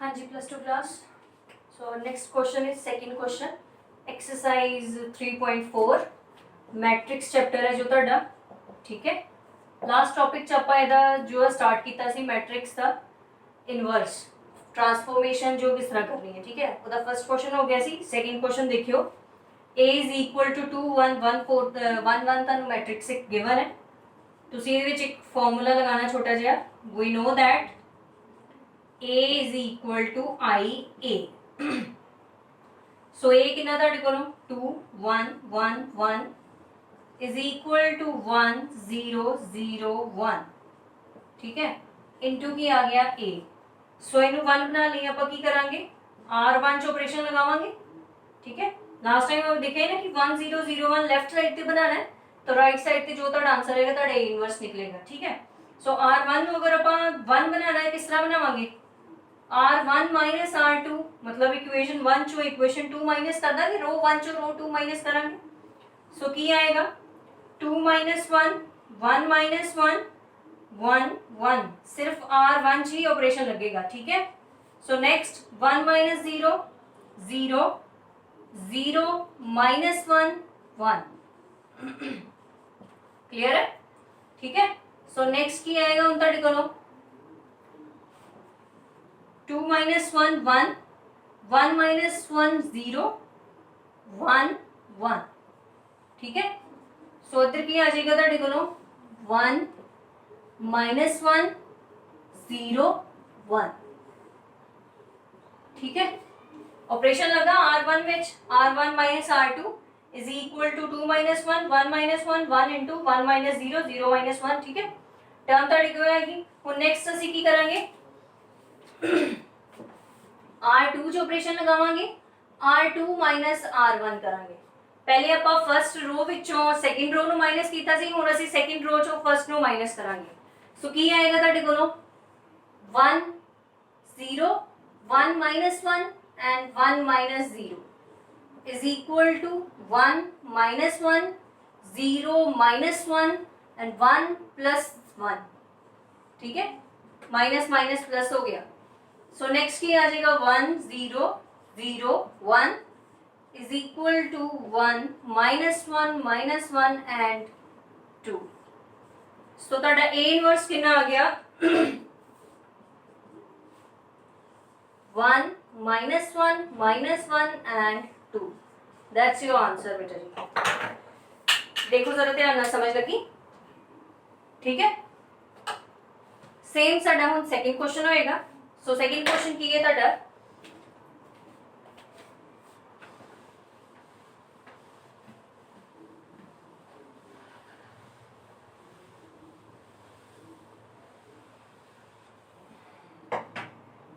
हाँ जी, +2 class. So next question is second question, exercise 3.4 matrix chapter है जो ਤੁਹਾਡਾ ठीक है। लास्ट टॉपिक च ਆਪਾਂ ਇਹਦਾ जो स्टार्ट ਕੀਤਾ ਸੀ मैट्रिक्स ਦਾ इनवर्स ट्रांसफॉर्मेशन जो किस तरह करनी है, ठीक है। ਉਹਦਾ फर्स्ट क्वेश्चन हो गया सी। सेकंड क्वेश्चन देखियो, a is equal to 2 1 1 4 1 1 ਤੁਹਾਨੂੰ मैट्रिक्स एक गिवन है। ਤੁਸੀਂ ਇਹਦੇ ਵਿੱਚ ਇੱਕ ਫਾਰਮੂਲਾ ਲਗਾਉਣਾ ਛੋਟਾ ਜਿਹਾ। we know that a is equal to ia। so a कितना था देखो 2 1 1 1 is equal to 1 0 0 1, ठीक है। इनटू की आ गया a। सो इनू 1 बना लिया, आप की करांगे r1 च ऑपरेशन लगावांगे, ठीक है। लास्ट टाइम आप देखे ना कि 1 0 0 1 लेफ्ट साइड पे बनाना है, तो राइट साइड पे जो ਤੁਹਾਡਾ आंसर रहेगा ਤੁਹਾਡਾ a इनवर्स निकलेगा, ठीक है। सो r1 ਨੂੰ अगर ਆਪਾਂ 1 बनाना है किस तरह बनावांगे, r1 माइनस r2 मतलब इक्वेशन 1 चो इक्वेशन 2 माइनस कर देंगे, रो 1 चो रो 2 माइनस करांगे। सो की आएगा 2 माइनस 1 1 माइनस 1 1 1, सिर्फ r1 ही ऑपरेशन लगेगा, ठीक है। So next 1 minus 0 0 0 minus 1 1, clear है, ठीक है। सो नेक्स्ट की आएगा उनका निकालो 2 माइनस 1 1 1 माइनस 1 0 1 1, ठीक है। सो इधर की आ जाएगा ਤੁਹਾਡੇ ਕੋਲੋਂ 1 माइनस 1 0 1, ठीक है। ऑपरेशन लगा r1 में, r1 minus r2 is equal to 2 minus 1 1 minus 1 1 into 1 minus 0 0 minus 1, ठीक है। टर्म ਤੁਹਾਡੀ ਕੀ ਹੋਏਗੀ ਹੁਣ नेक्स्ट ਅਸੀਂ ਕੀ ਕਰਾਂਗੇ r2 ਚ ऑपरेशन लगावांगे, r2 माइनस r1 करांगे। पहले ਆਪਾਂ फर्स्ट रो ਵਿੱਚੋਂ सेकंड रो ਨੂੰ ਮਾਈਨਸ ਕੀਤਾ ਸੀ, ਹੁਣ ਅਸੀਂ सेकंड रो ਚੋਂ फर्स्ट ਨੂੰ ਮਾਈਨਸ ਕਰਾਂਗੇ। ਸੋ ਕੀ ਆਏਗਾ ਤੁਹਾਡੇ ਕੋਲੋਂ 1 0 1 minus 1 and 1 minus 0 is equal to 1 minus 1 0 minus 1 and 1 plus 1, ठीक है। माइनस माइनस प्लस हो गया। सो नेक्स्ट की आ जाएगा 1 0 0 1 is equal to 1 minus 1 and 2। सो ਤੁਹਾਡਾ a इनवर्स कितना आ गया 1 minus 1 and 2। That's your answer बेटा जी। देखो जरा ध्यान ਨਾਲ समझ लगी, ठीक है। सेम साडा हुन सेकंड क्वेश्चन होएगा। सो सेकंड क्वेश्चन की है ਤੁਹਾਡਾ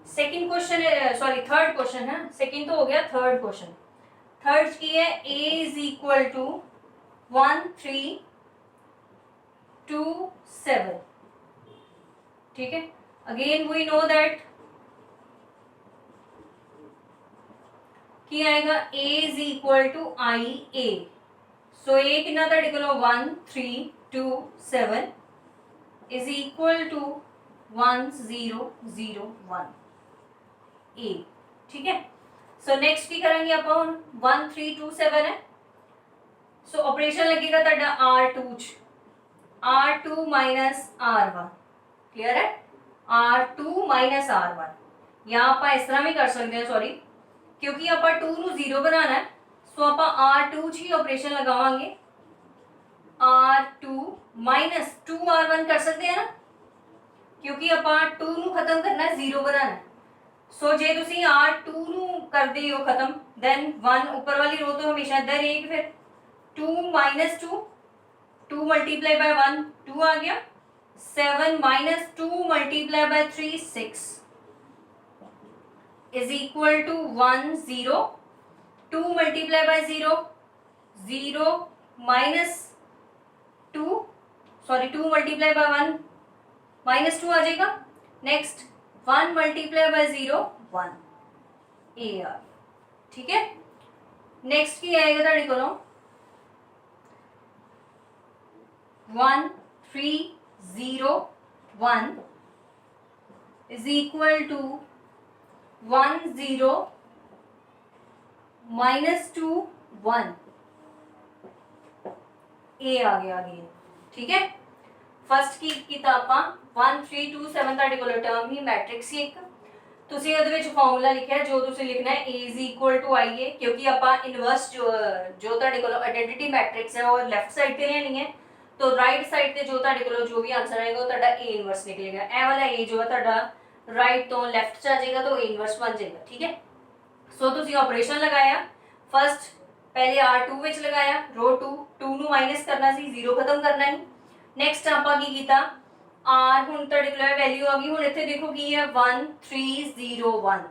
second question sorry third question है, सेकंड तो हो गया, थर्ड क्वेश्चन। थर्ड की है a इज इक्वल टू 1 3 2 7, ठीक है। अगेन वी नो दैट की आएगा a is equal to I A. So a कितना था निकलो 1 3 2 7 इज इक्वल टू 1 0 0 1 ए, ठीक है। सो नेक्स्ट की करेंगे अपन 1 3 2 7 है। सो ऑपरेशन लगेगा ਤੁਹਾਡਾ r2 ਚ r2 माइनस r1, क्लियर है। r2 माइनस r1 यहाँ आप इस तरह भी कर सकते हैं, सॉरी क्योंकि आप 2 ਨੂੰ 0 बनाना है। सो आप r2 ਚ ही ऑपरेशन लगावांगे, r2 माइनस 2 r1 कर सकते हैं ना, क्योंकि आप 2 ਨੂੰ खत्म करना है, 0 बनाना है। सो जे तुसी r2 ਨੂੰ ਕਰਦੇ ਹੋ खत्म, देन 1 ऊपर वाली रो तो हमेशा इधर रहेगी, फिर 2 माइनस 2 2 मल्टीप्लाई बाय 1 2 आ गया, 7 minus 2 multiply by 3 6 is equal to 1 0 2 multiply by 0 0 minus 2 sorry 2 multiply by 1 minus 2 आ जाएगा। Next 1 multiply by 0 1 A R, ठीक है। नेक्स्ट की आएगा ਤੁਹਾਡੇ ਕੋਲੋਂ 1 3 0 1 is equal to 1 0 -2 1 ए आ गया अगेन। ठीक है, फस्ट की ਕੀਤਾ ਆਪਾਂ 1 3 2 7 ਤੁਹਾਡੇ ਕੋਲ ਟਰਮ ਹੀ ਮੈਟ੍ਰਿਕਸ ਹੀ ਇੱਕ, ਤੁਸੀਂ ਉਹਦੇ ਵਿੱਚ ਫਾਰਮੂਲਾ ਲਿਖਿਆ ਜੋ ਤੁਸੀਂ ਲਿਖਣਾ ਹੈ a is equal to i है, क्योंकि ਆਪਾਂ ਇਨਵਰਸ ਜੋ ਤੁਹਾਡੇ ਕੋਲ ਆਇਡੈਂटिटी ਮੈਟ੍ਰਿਕਸ ਹੈ ਉਹ ਲੈਫਟ ਸਾਈਡ ਤੇ ਲੈਣੀ ਹੈ, तो राइट साइड ਤੇ ਜੋ ਤੁਹਾਡੇ ਕੋਲ ਜੋ ਵੀ ਆਨਸਰ ਆਏਗਾ ਉਹ ਤੁਹਾਡਾ a ਇਨਵਰਸ ਨਿਕਲੇਗਾ। ਇਹ ਵਾਲਾ a ਜੋ ਹੈ ਤੁਹਾਡਾ ਰਾਈਟ ਤੋਂ ਲੈਫਟ ਚ ਆ ਜਾਏਗਾ तो a ਇਨਵਰਸ ਬਣ ਜਾਏਗਾ। ठीक है, ਸੋ ਤੁਸੀਂ ਆਪਰੇਸ਼ਨ ਲਗਾਇਆ, ਫਸਟ ਪਹਿਲੇ r2 ਵਿੱਚ ਲਗਾਇਆ, रो 2 ਨੂੰ ਮਾਈਨਸ ਕਰਨਾ ਸੀ, 0 ਖਤਮ ਕਰਨਾ ਹੈ। ਨੈਕਸਟ ਆਪਾਂ ਕੀ ਕੀਤਾ, r ਹੁਣ ਤੁਹਾਡੇ ਕੋਲ ਵੈਲਿਊ ਆ ਗਈ, ਹੁਣ ਇੱਥੇ ਦੇਖੋ ਕੀ ਹੈ 1 3 0 1।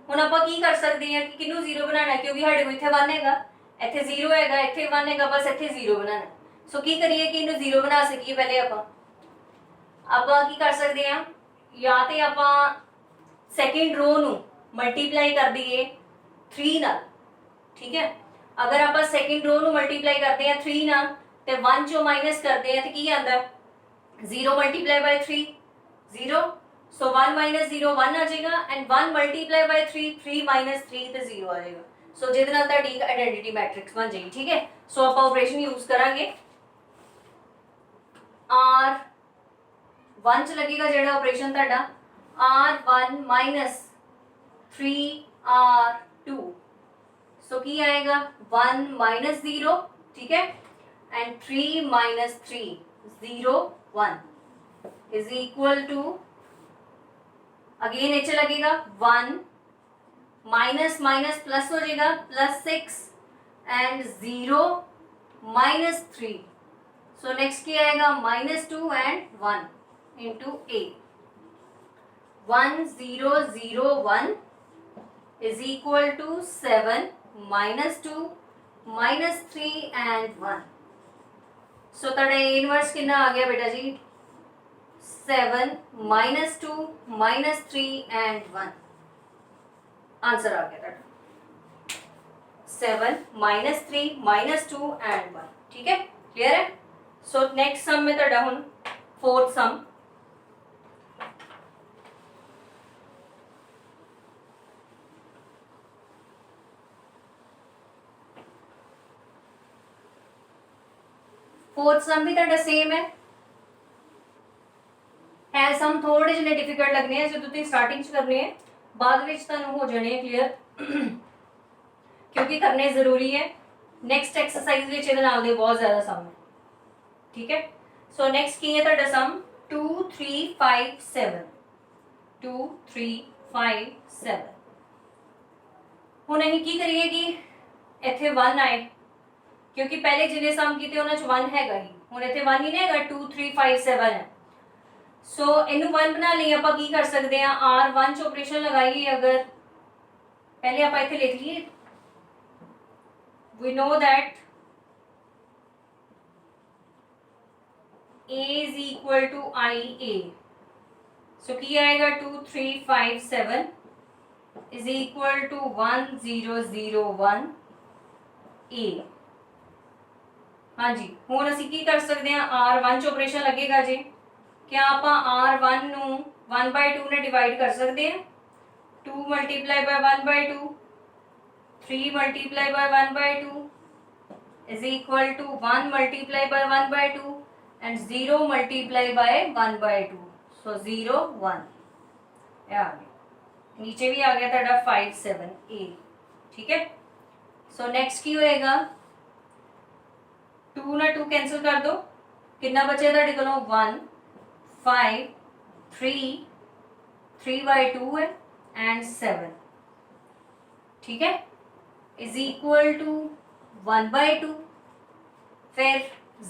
ਹੁਣ ਆਪਾਂ ਕੀ ਕਰ ਸਕਦੇ ਹਾਂ ਕਿ ਕਿਹਨੂੰ 0 ਬਣਾਉਣਾ, ਕਿਉਂਕਿ ਸਾਡੇ ਕੋਲ ਇੱਥੇ 1 ਹੈਗਾ, ਇੱਥੇ 0 ਹੈਗਾ, ਇੱਥੇ 1 ਹੈਗਾ, ਬਸ ਇੱਥੇ 0 ਬਣਾਉਣਾ। ਸੋ ਕੀ ਕਰੀਏ ਕਿ ਇਹਨੂੰ 0 ਬਣਾ ਸਕੀਏ, ਪਹਿਲੇ ਆਪਾਂ ਕੀ ਕਰ ਸਕਦੇ ਹਾਂ, ਜਾਂ ਤੇ ਆਪਾਂ ਸੈਕਿੰਡ रो ਨੂੰ ਮਲਟੀਪਲਾਈ ਕਰ ਦਈਏ 3 ਨਾਲ। ठीक है, अगर आप सेकंड रो ਨੂੰ ਮਲਟੀਪਲਾਈ ਕਰਦੇ ਆ 3 ਨਾਲ ਤੇ 1 ਚੋਂ ਮਾਈਨਸ ਕਰਦੇ ਆ ਤੇ ਕੀ ਆਂਦਾ 0 ਮਲਟੀਪਲਾਈ ਬਾਈ 3 0, ਸੋ 1 0 1 ਆ ਜਾਏਗਾ, ਐਂਡ 1 ਮਲਟੀਪਲਾਈ ਬਾਈ 3 3 3 ਤੇ 0 ਆ ਜਾਏਗਾ। ਸੋ ਜਿਹਦੇ ਨਾਲ ਤੁਹਾਡੀ ਇੱਕ ਆਇਡੈਂटिटी ਮੈਟ੍ਰਿਕਸ ਬਣ ਜਾਏਗੀ। ਠੀਕ ਹੈ, ਸੋ ਆਪਾਂ ਆਪਰੇਸ਼ਨ ਯੂਜ਼ ਕਰਾਂਗੇ, r1 ਚ ਲੱਗੇਗਾ ਜਿਹੜਾ ਆਪਰੇਸ਼ਨ ਤੁਹਾਡਾ r1 3r2, सो की आएगा 1 -0। ठीक है, and 3 -3 0 1 is equal to, again नीचे लगेगा 1 माइनस माइनस प्लस हो जाएगा +6 एंड 0 -3, सो नेक्स्ट क्या आएगा -2 and 1 into a। 1 0 0 1 is equal to 7 -2 -3 and 1। So ਤੁਹਾਡਾ a ਇਨਵਰਸ ਕਿੰਨਾ ਆ ਗਿਆ ਬੇਟਾ ਜੀ 7 -2 -3 एंड 1। आंसर आ गया ਤੁਹਾਡਾ 7 -3 -2 एंड 1। ठीक है, क्लियर है। सो नेक्स्ट सम में ਤੁਹਾਡਾ ਹੁਣ फोर्थ सम, फोर्थ सम भी ਤੁਹਾਡਾ सेम है सम थोड़े ਜਿਹੇ डिफिकल्ट लगने हैं जो ਤੁਸੀਂ स्टार्टिंग ਚ करने हैं, बाद ਵਿੱਚ ਤੁਹਾਨੂੰ ਹੋ ਜਾਣੇ क्लियर, क्योंकि करने जरूरी है। नेक्स्ट एक्सरसाइज ਵਿੱਚ ਇਹਦੇ ਨਾਲ ਦੇ ਬਹੁਤ ਜ਼ਿਆਦਾ ਸਮ ਹੈ। ठीक है, सो नेक्स्ट ਕੀ ਹੈ ਤੁਹਾਡਾ सम 2 3 5 7 2 3 5 7। ਹੁਣ ਅਸੀਂ ਕੀ ਕਰੀਏ ਕਿ ਇੱਥੇ 1 ਆਏ, क्योंकि पहले जिन्हें सम किए उन्होंने 1 हैगा ही, हुण इत्थे 1 ही नहीं हैगा, 2 3 5 7 है। सो इनू 1 बना लिए आपां की कर सकते हैं, r1 च ऑपरेशन लगाइए। अगर पहले आपां इत्थे लिख लिए, we know that a is equal to ia, so की आएगा 2 3 5 7 is equal to 1 0 0 1 a। हाँ जी, ਹੁਣ ਅਸੀਂ ਕੀ ਕਰ ਸਕਦੇ ਹਾਂ, r1 ਚ ਆਪਰੇਸ਼ਨ ਲੱਗੇਗਾ ਜੀ, क्या ਆਪਾਂ r1 ਨੂੰ 1/2 ਨਾਲ ਡਿਵਾਈਡ ਕਰ ਸਕਦੇ ਹਾਂ, 2 multiply by 1/2 3 multiply by 1/2 is equal to 1 multiply by 1/2 and 0 multiply by 1/2, so 0 1 ये आ गया, नीचे भी आ गया ਤੁਹਾਡਾ 5 7 a। ठीक है, सो नेक्स्ट की होएगा 2 ना 2 कैंसिल कर दो, कितना बचे ਤੁਹਾਡੇ ਕੋਲੋਂ 1 5 3 3/2 है एंड 7। ठीक है, इज इक्वल टू 1/2 फिर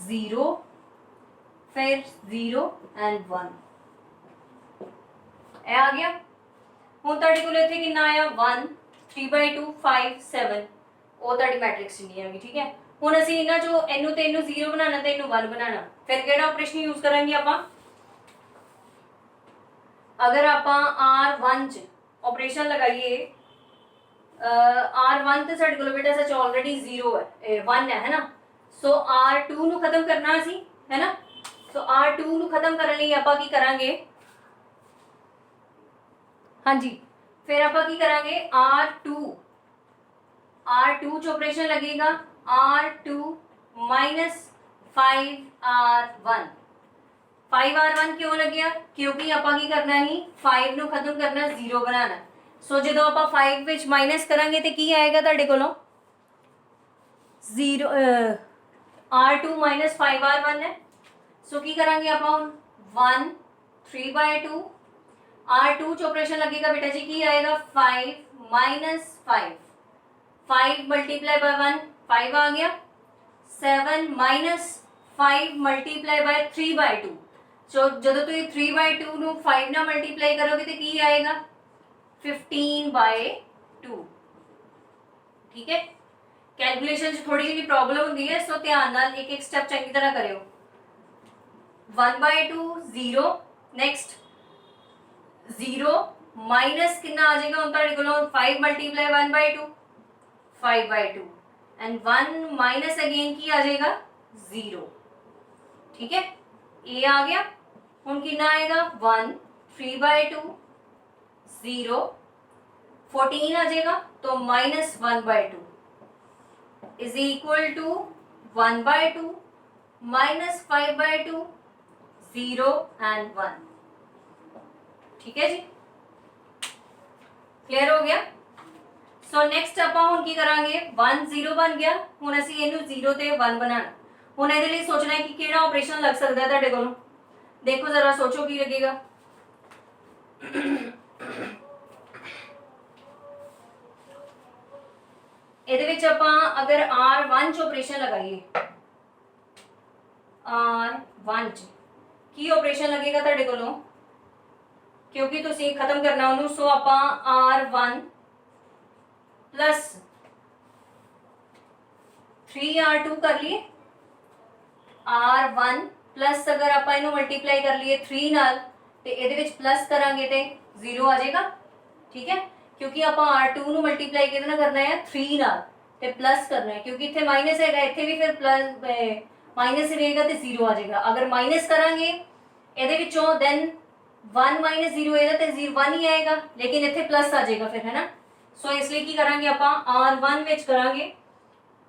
0 फिर 0 एंड 1 ए आ गया। ਹੁਣ ਤੁਹਾਡੇ ਕੋਲ ਇੱਥੇ ਕਿੰਨਾ ਆਇਆ 1 3/2 5 7, ਉਹ ਤੁਹਾਡੀ ਮੈਟ੍ਰਿਕਸ ਨਹੀਂ ਹੈਗੀ। ਠੀਕ ਹੈ, ਹੁਣ ਅਸੀਂ ਇਹਨਾਂ ਚੋਂ ਇਹਨੂੰ ਤੇ ਇਹਨੂੰ 0 ਬਣਾਉਣਾ ਤੇ ਇਹਨੂੰ 1 ਬਣਾਉਣਾ, ਫਿਰ ਕਿਹੜਾ ਆਪਰੇਸ਼ਨ ਯੂਜ਼ ਕਰਾਂਗੇ ਆਪਾਂ, अगर आप r1 च ऑपरेशन लगाइए, r1 तो साडे कोल बेटा सच ऑलरेडी 0 है 1 है ना, सो r2 नु खत्म करना सी है ना, सो r2 नु खत्म करने लई आपां की करांगे, हाँ जी फिर आप की करांगे R2 च ऑपरेशन लगेगा R2 माइनस 5R1 5R1 क्यों लग गया क्योंकि ਆਪਾਂ ਕੀ ਕਰਨਾ ही 5 ਨੂੰ ਖਤਮ ਕਰਨਾ 0 ਬਣਾਉਣਾ ਸੋ ਜਦੋਂ ਆਪਾਂ 5 ਵਿੱਚ ਮਾਈਨਸ ਕਰਾਂਗੇ ਤੇ ਕੀ ਆਏਗਾ ਤੁਹਾਡੇ ਕੋਲੋਂ 0 R2 माइनस 5R1 है सो की करांगे आप 1 3/2 R2 च ऑपरेशन लगेगा बेटा जी की आएगा 5 माइनस 5 मल्टीप्लाई बाय 1 5 आ गया 7 माइनस 5 मल्टीप्लाई बाय 3/2 सो ਜਦੋਂ ਤੁਸੀਂ 3/2 ਨੂੰ 5 ਨਾਲ ਮਲਟੀਪਲਾਈ ਕਰੋਗੇ ਤੇ ਕੀ ਆਏਗਾ 15/2 ठीक है कैलकुलेशन थोड़ी जी प्रॉब्लम होंगी है सो ध्यान नाल एक एक स्टेप चंगी तरह करियो 1/2 0 नेक्स्ट 0 माइनस कितना आ जाएगा हम तुहाडे कोलों 5 मल्टीप्लाई 1/2 5/2 एंड 1 माइनस अगेन की आ जाएगा 0 ठीक है ए आ गया हुण कितना आएगा 1 3/2 0 14 आ जाएगा तो minus 1/2 is equal to 1/2 minus 5/2 0 and 1 ठीक है जी क्लियर हो गया सो नेक्स्ट ਆਪਾਂ ਹੁਣ ਕੀ ਕਰਾਂਗੇ 1 0 ਬਣ ਗਿਆ ਹੁਣ ਅਸੀਂ ਇਹਨੂੰ 0 ਤੇ 1 ਬਣਾਣਾ ਹੁਣ ਇਹਦੇ ਲਈ ਸੋਚਣਾ ਹੈ ਕਿ ਕਿਹੜਾ ਆਪਰੇਸ਼ਨ ਲੱਗ ਸਕਦਾ ਹੈ ਤੁਹਾਡੇ ਕੋਲੋਂ ਦੇਖੋ ਜ਼ਰਾ ਸੋਚੋ ਕੀ ਲੱਗੇਗਾ ਇਹਦੇ ਵਿੱਚ ਆਪਾਂ ਅਗਰ R1 ਚ ਆਪਰੇਸ਼ਨ ਲਗਾਈਏ R1 ਚ ਕੀ ਆਪਰੇਸ਼ਨ ਲੱਗੇਗਾ ਤੁਹਾਡੇ ਕੋਲੋਂ ਕਿਉਂਕਿ ਤੁਸੀਂ ਖਤਮ ਕਰਨਾ ਉਹਨੂੰ ਸੋ ਆਪਾਂ R1 प्लस 3R2 कर लिए R1 प्लस अगर आप इन्हों मल्टीप्लाई कर लिए 3 नाल ते ਇਹਦੇ ਵਿੱਚ प्लस करांगे ते 0 आ जाएगा ठीक है क्योंकि आप R2 ਨੂੰ ਮਲਟੀਪਲਾਈ ਕਿਹਦੇ ਨਾਲ ਕਰਨਾ ਹੈ 3 ਨਾਲ ਤੇ प्लस करना है क्योंकि ਇੱਥੇ माइनस ਹੈਗਾ ਇੱਥੇ ਵੀ ਫਿਰ प्लस माइनस रहेगा ਤੇ 0 आ जाएगा अगर माइनस करांगे ਇਹਦੇ ਵਿੱਚੋਂ then 1 माइनस 0 ਇਹਦਾ ਤੇ 1 ही आएगा लेकिन ਇੱਥੇ प्लस आ जाएगा फिर है ना सो इसलिए की करांगे आप R1 विच करांगे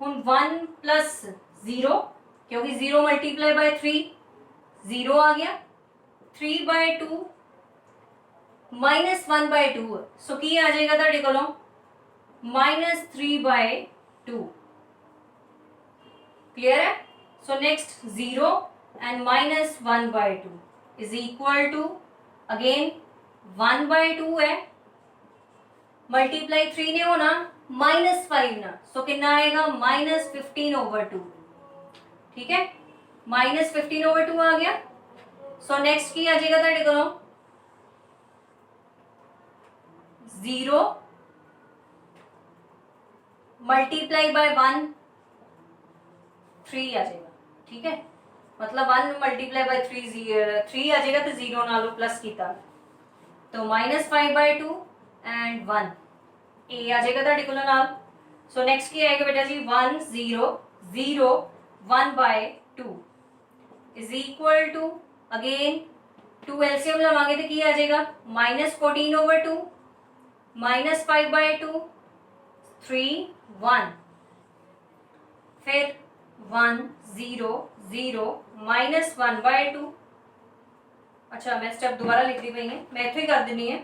हुण 1 प्लस 0 क्योंकि 0 मल्टीप्लाई बाय 3 0 आ गया 3/2 माइनस 1/2 सो की आ जाएगा तुहाडे कोलों माइनस 3/2 क्लियर है so next 0 and minus 1/2 is equal to again 1/2 है मल्टीप्लाई 3 ने होना माइनस 5 ना सो कितना आएगा माइनस 15/2 ठीक है माइनस 15/2 आ गया सो नेक्स्ट की आ जाएगा तुहाडे कोलों 0 मल्टीप्लाई बाय 1 3 आ जाएगा ठीक है मतलब 1 मल्टीप्लाई बाय 3 आ जाएगा तो 0 नालों प्लस किया तो माइनस 5/2 एंड 1 ए आ जाएगा तुहाडे कोलों नाल सो नेक्स्ट की आएगा बेटा जी 1 0 0 1/2 is equal to again 2 LCM लवांगे तो की आ जाएगा माइनस 14/2 माइनस 5/2 3 1 फिर 1 0 0 माइनस 1/2 अच्छा मैं स्टेप दोबारा लिख दी पई है मैं इत्थे ही कर देनी है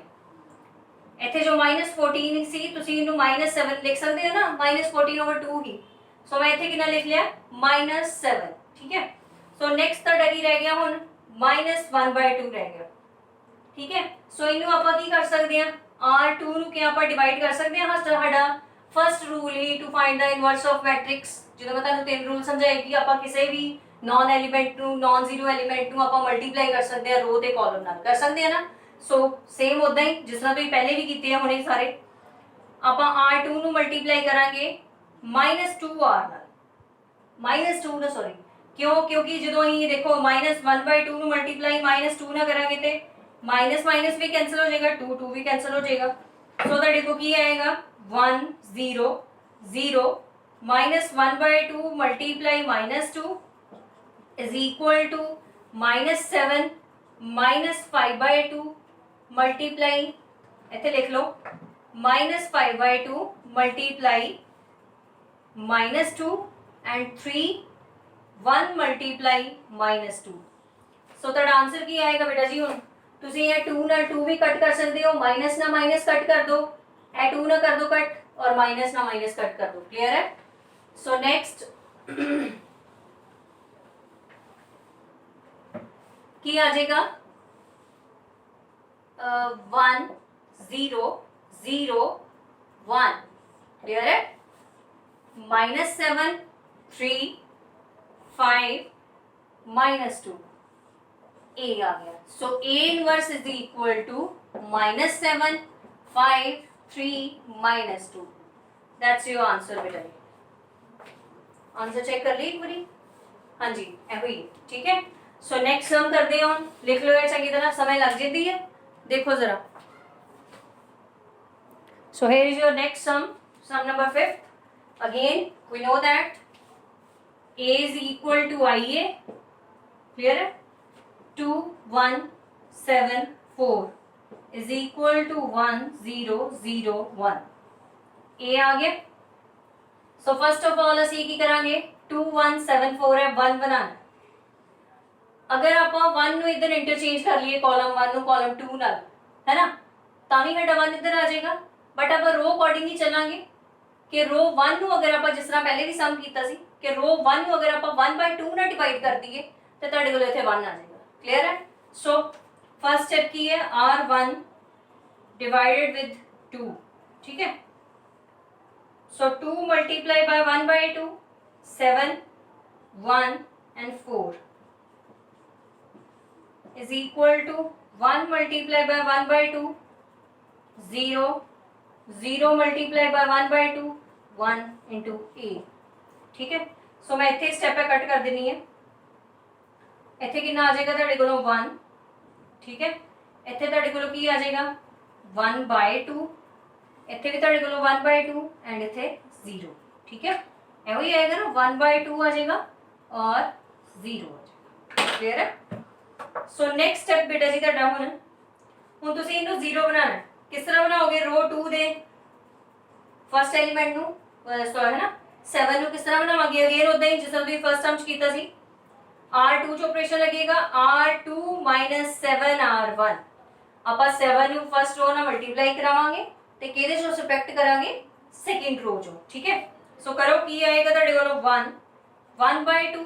ਇੱਥੇ ਜੋ -14 ਸੀ ਤੁਸੀਂ ਇਹਨੂੰ -7 ਲਿਖ ਸਕਦੇ ਹੋ ਨਾ -14/2 ਹੀ ਸੋ ਮੈਂ ਇੱਥੇ ਕਿੰਨਾ ਲਿਖ ਲਿਆ -7 ਠੀਕ ਹੈ ਸੋ ਨੈਕਸਟ ਤੁਹਾਡਾ ਕੀ ਰਹਿ ਗਿਆ ਹੁਣ -1/2 ਰਹਿ ਗਿਆ ਠੀਕ ਹੈ ਸੋ ਇਹਨੂੰ ਆਪਾਂ ਕੀ ਕਰ ਸਕਦੇ ਹਾਂ R2 ਨੂੰ ਕਿ ਆਪਾਂ ਡਿਵਾਈਡ ਕਰ ਸਕਦੇ ਹਾਂ ਸਾਡਾ ਫਰਸਟ ਰੂਲ ਹੀ to find the inverse of matrix ਜਦੋਂ ਮੈਂ ਤੁਹਾਨੂੰ ਤਿੰਨ ਰੂਲ ਸਮਝਾਏ ਕਿ ਆਪਾਂ ਕਿਸੇ ਵੀ ਨॉन एलिमेंट ਨੂੰ नॉन ਜ਼ੀਰੋ ਐਲੀਮੈਂਟ ਨੂੰ ਆਪਾਂ ਮਲਟੀਪਲਾਈ ਕਰ ਸਕਦੇ ਹਾਂ ਰੋ ਤੇ ਕਾਲਮ ਨਾਲ ਕਰ ਸਕਦੇ ਹਾਂ ਨਾ सो सेम उदा ही जिस तरह तुम पहले भी किए हैं हुणे सारे आप R2 ਨੂੰ मल्टीप्लाई करांगे -2R -2 ना सॉरी क्यों क्योंकि जो ही देखो -1/2 ਨੂੰ मल्टीप्लाई -2 ना करांगे तो माइनस माइनस भी कैंसिल हो जाएगा 2 भी कैंसिल हो जाएगा सो देखो की आएगा 1 0 0 -1/2 multiply -2 is equal to -7 -5/2 multiply ਇੱਥੇ ਲਿਖ ਲਓ -5/2 ਮਲਟੀਪਲਾਈ -2 ਐਂਡ 3 1 ਮਲਟੀਪਲਾਈ -2। ਸੋ ਤੁਹਾਡਾ ਆਂਸਰ ਕੀ ਆਏਗਾ ਬੇਟਾ ਜੀ? ਹੁਣ ਤੁਸੀਂ ਇਹ 2 ਨਾਲ 2 ਵੀ ਕੱਟ ਕਰ ਸਕਦੇ ਹੋ, ਮਾਈਨਸ ਨਾਲ ਮਾਈਨਸ ਕੱਟ ਕਰ ਦੋ, ਇਹ 2 ਨਾਲ कर दो कट और माइनस ना माइनस कट कर दो। क्लियर है? सो नेक्स्ट की आ जाएगा 1 0 0 1। क्लियर है? -7 3 5 -2 ए आ गया। So A inverse is equal to -7 5 3 -2। That's your answer बेटा। आंसर चेक कर ली एक बारी? हाँ जी है हुई। ठीक है, सो नेक्स्ट सम कर दे ऑन, लिख लो ये चंगी तरह, समय लग जाती है। देखो जरा, so here is your next sum number 5। Again we know that a is equal to ia। Clear है? 2 1 7 4 is equal to 1 0 0 1। ए आ गया। सो फर्स्ट ऑफ ऑल ਅਸੀਂ ਕੀ ਕਰਾਂਗੇ, 2 1 7 4 ਹੈ, 1 बनाना। अगर ਆਪਾਂ 1 ਨੂੰ ਇਧਰ ਇੰਟਰਚੇਂਜ ਕਰ ਲਈਏ ਕਾਲਮ 1 ਨੂੰ ਕਾਲਮ 2 ਨਾਲ, ਹੈ ਨਾ, ਤਾਂ ਵੀ ਸਾਡਾ 1 ਇੱਧਰ ਆ ਜਾਏਗਾ। ਬਟ ਆਪਾਂ रो ਅਕੋਰਡਿੰਗ ਹੀ ਚੱਲਾਂਗੇ ਕਿ रो 1 ਨੂੰ ਅਗਰ ਆਪਾਂ ਜਿਸ ਤਰ੍ਹਾਂ ਪਹਿਲੇ ਵੀ ਸਮ ਕੀਤਾ ਸੀ ਕਿ रो 1 ਨੂੰ ਅਗਰ ਆਪਾਂ 1/2 ਨਾਲ ਡਿਵਾਈਡ ਕਰ ਦਈਏ ਤੇ ਤੁਹਾਡੇ ਕੋਲ ਇੱਥੇ 1 ਆ ਜਾਏਗਾ। क्लियर है? सो फर्स्ट स्टेप की है r1 डिवाइडेड विद 2। ठीक है, सो 2 multiply by 1/2 7 1 and 4 is equal to 1 multiply by 1/2 0 0 multiply by 1/2 1 into a। ठीक है, सो मैं इतने स्टेप कट कर देनी है। ਇੱਥੇ ਕਿੰਨਾ ਆ ਜਾਏਗਾ ਤੁਹਾਡੇ ਕੋਲੋਂ 1। ਠੀਕ ਹੈ, ਇੱਥੇ ਤੁਹਾਡੇ ਕੋਲੋਂ ਕੀ ਆ ਜਾਏਗਾ 1/2, ਇੱਥੇ ਵੀ ਤੁਹਾਡੇ ਕੋਲੋਂ 1/2 ਐਂਡ ਇੱਥੇ 0। ਠੀਕ ਹੈ, ਇਹੋ ਹੀ ਆਏਗਾ ਨਾ, 1/2 ਆ ਜਾਏਗਾ ਔਰ 0 ਆ ਜਾਏਗਾ। ਕਲੀਅਰ ਹੈ? ਸੋ ਨੈਕਸਟ ਸਟੈਪ ਬੇਟਾ ਜੀ ਤੁਹਾਡਾ ਹੁਣ ਤੁਸੀਂ ਇਹਨੂੰ 0 ਬਣਾਉਣਾ। ਕਿਸ ਤਰ੍ਹਾਂ ਬਣਾਓਗੇ? रो 2 ਦੇ ਫਸਟ ਐਲੀਮੈਂਟ ਨੂੰ ਹੈ ਨਾ 7 ਨੂੰ ਕਿਸ ਤਰ੍ਹਾਂ ਬਣਾਵਾਂਗੇ? ਅਗੇਨ ਉਦਾਂ ਹੀ ਜਿਸ ਤਰ੍ਹਾਂ ਤੁਸੀਂ ਫਸਟ ਟਰਮ ਚ ਕੀਤਾ ਸੀ। R2 ਚ ऑपरेशन लगेगा R2 - 7 R1। ਆਪਾਂ 7 ਨੂੰ ਫਸਟ रो ਨਾਲ ਮਲਟੀਪਲਾਈ ਕਰਾਵਾਂਗੇ ਤੇ ਕਿਹਦੇ ਚੋਂ ਸਬਟ੍ਰੈਕਟ ਕਰਾਂਗੇ? ਸੈਕਿੰਡ रो ਚੋਂ। ਠੀਕ ਹੈ, ਸੋ ਕਰੋ ਕੀ ਆਏਗਾ ਤੁਹਾਡੇ ਕੋਲੋਂ 1 1/2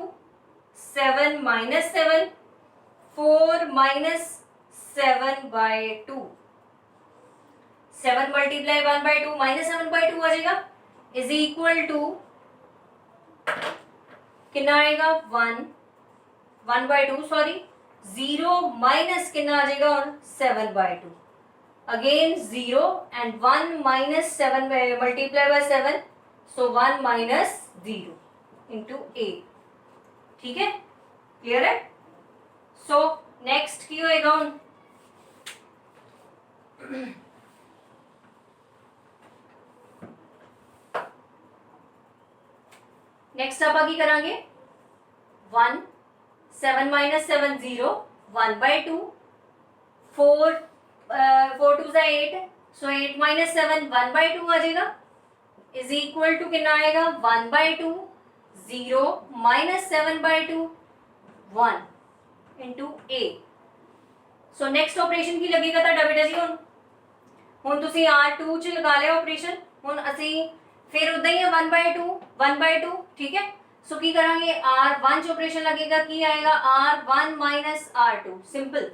7 - 7 4 - 7/2 7 मल्टीप्लाई 1/2 -7/2 आ जाएगा इज इक्वल टू कितना आएगा 1/2 सॉरी 0 माइनस कितना आ जाएगा और 7/2। Again 0 and 1 minus 7 multiply by 7, so 1 minus 0 into a। ठीक है, क्लियर है? सो नेक्स्ट की होएगा नेक्स्ट आप की करांगे 1 7 minus 7 0 1/2 4 4 2 जा 8, सो 8 minus 7 1/2 आ जाएगा इज इक्वल टू कितना आएगा 1/2 0 minus 7/2 1 into a। So next operation की लगेगा ਤੁਹਾਡਾ ਬੇਟਾ ਜੀ ਹੁਣ ਤੁਸੀਂ R2 ਚ ਲਗਾ ਲਿਆ ऑपरेशन। ਹੁਣ ਅਸੀਂ फिर उदा ही 1/2। ठीक है, सो की करांगे R1 च ऑपरेशन लगेगा की आएगा R1 minus R2 सिंपल।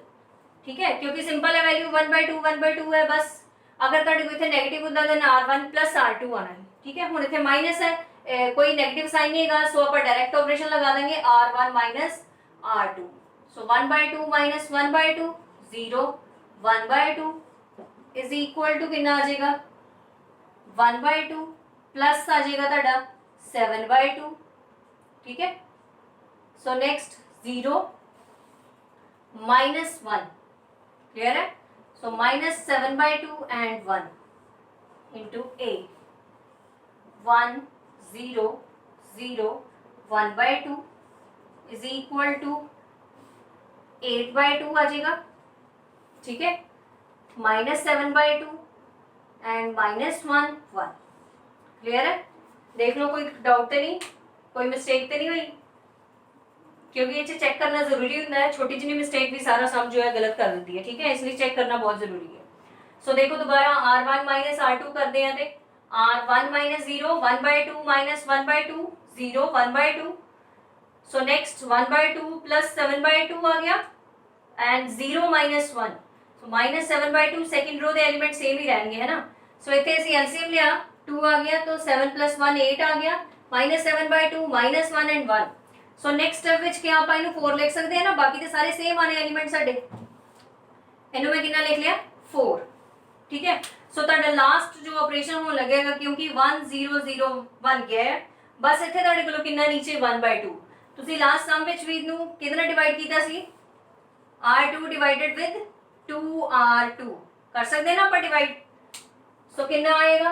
ठीक है, क्योंकि सिंपल है वैल्यू 1/2 है बस। अगर तुहाडे कोई इत्थे नेगेटिव होंदा देन R1 plus R2 आना है। ठीक है, हुण इत्थे माइनस है, कोई नेगेटिव साइन नहीं है, सो आप डायरेक्ट ऑपरेशन लगा देंगे R1 minus R2। So 1/2 minus 1/2 0 1/2 is equal to कितना आ जाएगा 1/2 प्लस आ जाएगा ਤੁਹਾਡਾ 7/2। ठीक है, सो नेक्स्ट 0 minus 1। क्लियर है? सो minus 7/2 and 1 into a 1 0 0 1/2 is equal to 8/2 आ जाएगा। ठीक है, -7/2 एंड -1 1। क्लियर है? देख लो, कोई डाउट तो नहीं, कोई मिस्टेक तो नहीं हुई? क्योंकि ये चेक करना जरूरी होता है, छोटी जिनी मिस्टेक भी सारा सम जो है गलत कर देती है, ठीक है, इसलिए चेक करना बहुत जरूरी है। सो देखो दोबारा R1 माइनस R2 कर दें थे, R1 minus 0 1/2 minus 1/2 0 1/2। So next 1/2 plus 7/2 आ गया and 0 minus 1। So minus 7/2 second row दे एलिमेंट सेम ही रहेंगे, है ना। सो इतने ਅਸੀਂ एलसीएम लिया 2 आ गया, तो 7 + 1 8 आ गया, -7/2 -1 एंड 1। सो नेक्स्ट स्टेप ਵਿੱਚ क्या ਆਪਾਂ ਇਹਨੂੰ 4 ਲਿਖ ਸਕਦੇ ਹਾਂ ਨਾ, ਬਾਕੀ ਤੇ ਸਾਰੇ ਸੇਮ ਆਨੇ ਐਲੀਮੈਂਟ ਸਾਡੇ। ਇਹਨੂੰ ਮੈਂ ਕਿੰਨਾ ਲਿਖ ਲਿਆ 4, ठीक है। सो ਤੁਹਾਡਾ ਲਾਸਟ ਜੋ ਆਪਰੇਸ਼ਨ ਹੋਣ ਲੱਗੇਗਾ, ਕਿਉਂਕਿ 1 0 0 ਬਣ ਗਿਆ ਹੈ, ਬਸ ਇੱਥੇ ਤੁਹਾਡੇ ਕੋਲ ਕਿੰਨਾ ਨੀਚੇ 1/2। ਤੁਸੀਂ ਲਾਸਟ ਸਮ ਵਿੱਚ ਵੀ ਇਹਨੂੰ ਕਿਹਦੇ ਨਾਲ ਡਿਵਾਈਡ ਕੀਤਾ ਸੀ, R2 डिवाइडेड विद 2R2 कर सकते हैं ना आप डिवाइड। सो कितना आएगा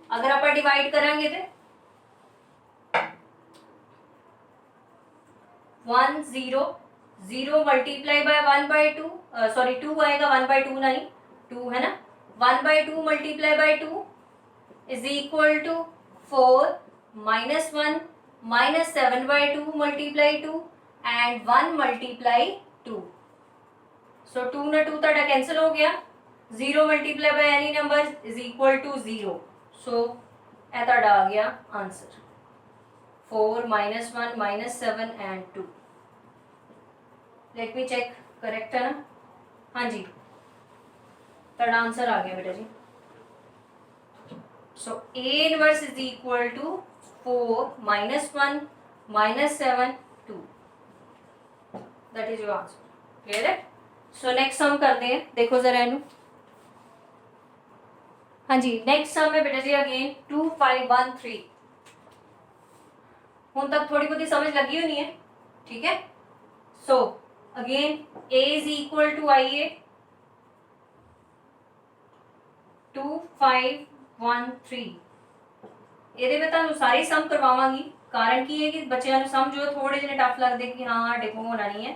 अगर आप डिवाइड करेंगे तो 1 0 0 मल्टीप्लाई बाय 1/2, सॉरी 2 आएगा 1/2 नहीं 2 है ना, 1/2 multiply by 2 is equal to 4 -1 -7/2 multiply 2 and 1 multiply 2। So 2 ना 2 ਤੁਹਾਡਾ कैंसिल हो गया, 0 multiply by any number is equal to 0। So ਇਹ ਤੁਹਾਡਾ ਆ ਗਿਆ answer 4 -1 -7 and 2। Let me check, correct है ना? हाँ जी, ਤੁਹਾਡਾ आंसर आ गया बेटा जी। So A inverse is equal to 4 -1 -7 2। That is your answer. Clear है? सो नेक्स्ट सम करते हैं, देखो जरा इनू। हाँ जी, नेक्स्ट सम है बेटा जी अगेन 2 5 1 3। हुण तक थोड़ी बहुत समझ लगी होनी है, ठीक है। So again A is equal to IA 2 5 1 3। ਇਹਦੇ ਵਿੱਚ ਤੁਹਾਨੂੰ ਸਾਰੇ ਸਮ ਕਰਵਾਵਾਂਗੀ, कारण ਕੀ ਹੈ ਕਿ ਬੱਚਿਆਂ ਨੂੰ ਸਮ ਜੋ ਥੋੜੇ ਜਿਹੇ ਟਫ ਲੱਗਦੇ ਕਿ ਹਾਂ ਦੇਖੋ ਹੋਣਾ ਨਹੀਂ ਹੈ।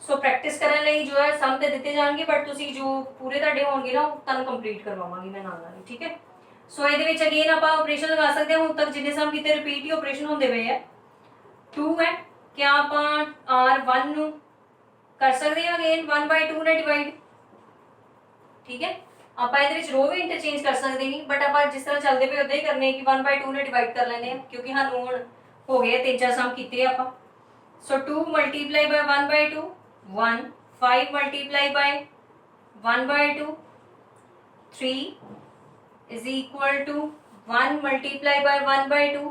ਸੋ ਪ੍ਰੈਕਟਿਸ ਕਰਨ ਲਈ ਜੋ ਹੈ ਸਮ ਤੇ ਦਿੱਤੇ ਜਾਣਗੇ, ਬਟ ਤੁਸੀਂ ਜੋ ਪੂਰੇ ਤੁਹਾਡੇ ਹੋਣਗੇ ਨਾ ਉਹ ਤੁਹਾਨੂੰ ਕੰਪਲੀਟ ਕਰਵਾਵਾਂਗੀ ਮੈਂ ਨਾਲ ਨਾਲ, ਠੀਕ ਹੈ। ਸੋ ਇਹਦੇ ਵਿੱਚ ਅਗੇਨ ਆਪਾਂ ਆਪਰੇਸ਼ਨ ਲਗਾ ਸਕਦੇ ਹਾਂ, ਹੁਣ ਤੱਕ ਜਿੰਨੇ ਸਮ ਕੀਤੇ ਰਿਪੀਟ ਹੀ ਆਪਰੇਸ਼ਨ ਹੁੰਦੇ ਪਏ ਆ। 2 ਹੈ, क्या ਆਪਾਂ R1 ਨੂੰ ਕਰ ਸਕਦੇ ਹਾਂ ਅਗੇਨ 1/2 ਨਾਲ ਡਿਵਾਈਡ, ਠੀਕ ਹੈ। ਆਪਾਂ ਇਹਦੇ ਵਿੱਚ ਰੋ ਵੀ ਇੰਟਰਚੇਂਜ ਕਰ ਸਕਦੇ ਨਹੀਂ, ਬਟ ਆਪਾਂ ਜਿਸ ਤਰ੍ਹਾਂ ਚੱਲਦੇ ਪਏ ਉਦਾਂ ਹੀ ਕਰਨੇ ਕਿ 1/2 ਨਾਲ ਡਿਵਾਈਡ ਕਰ ਲੈਂਦੇ ਆ, ਕਿਉਂਕਿ ਸਾਨੂੰ ਹੁਣ ਹੋ ਗਏ 3-4 ਸਮ ਕੀਤੇ ਆਪਾਂ। सो 2 multiply by 1/2 1, 5 multiply by 1/2 3 is equal to 1 multiply by 1/2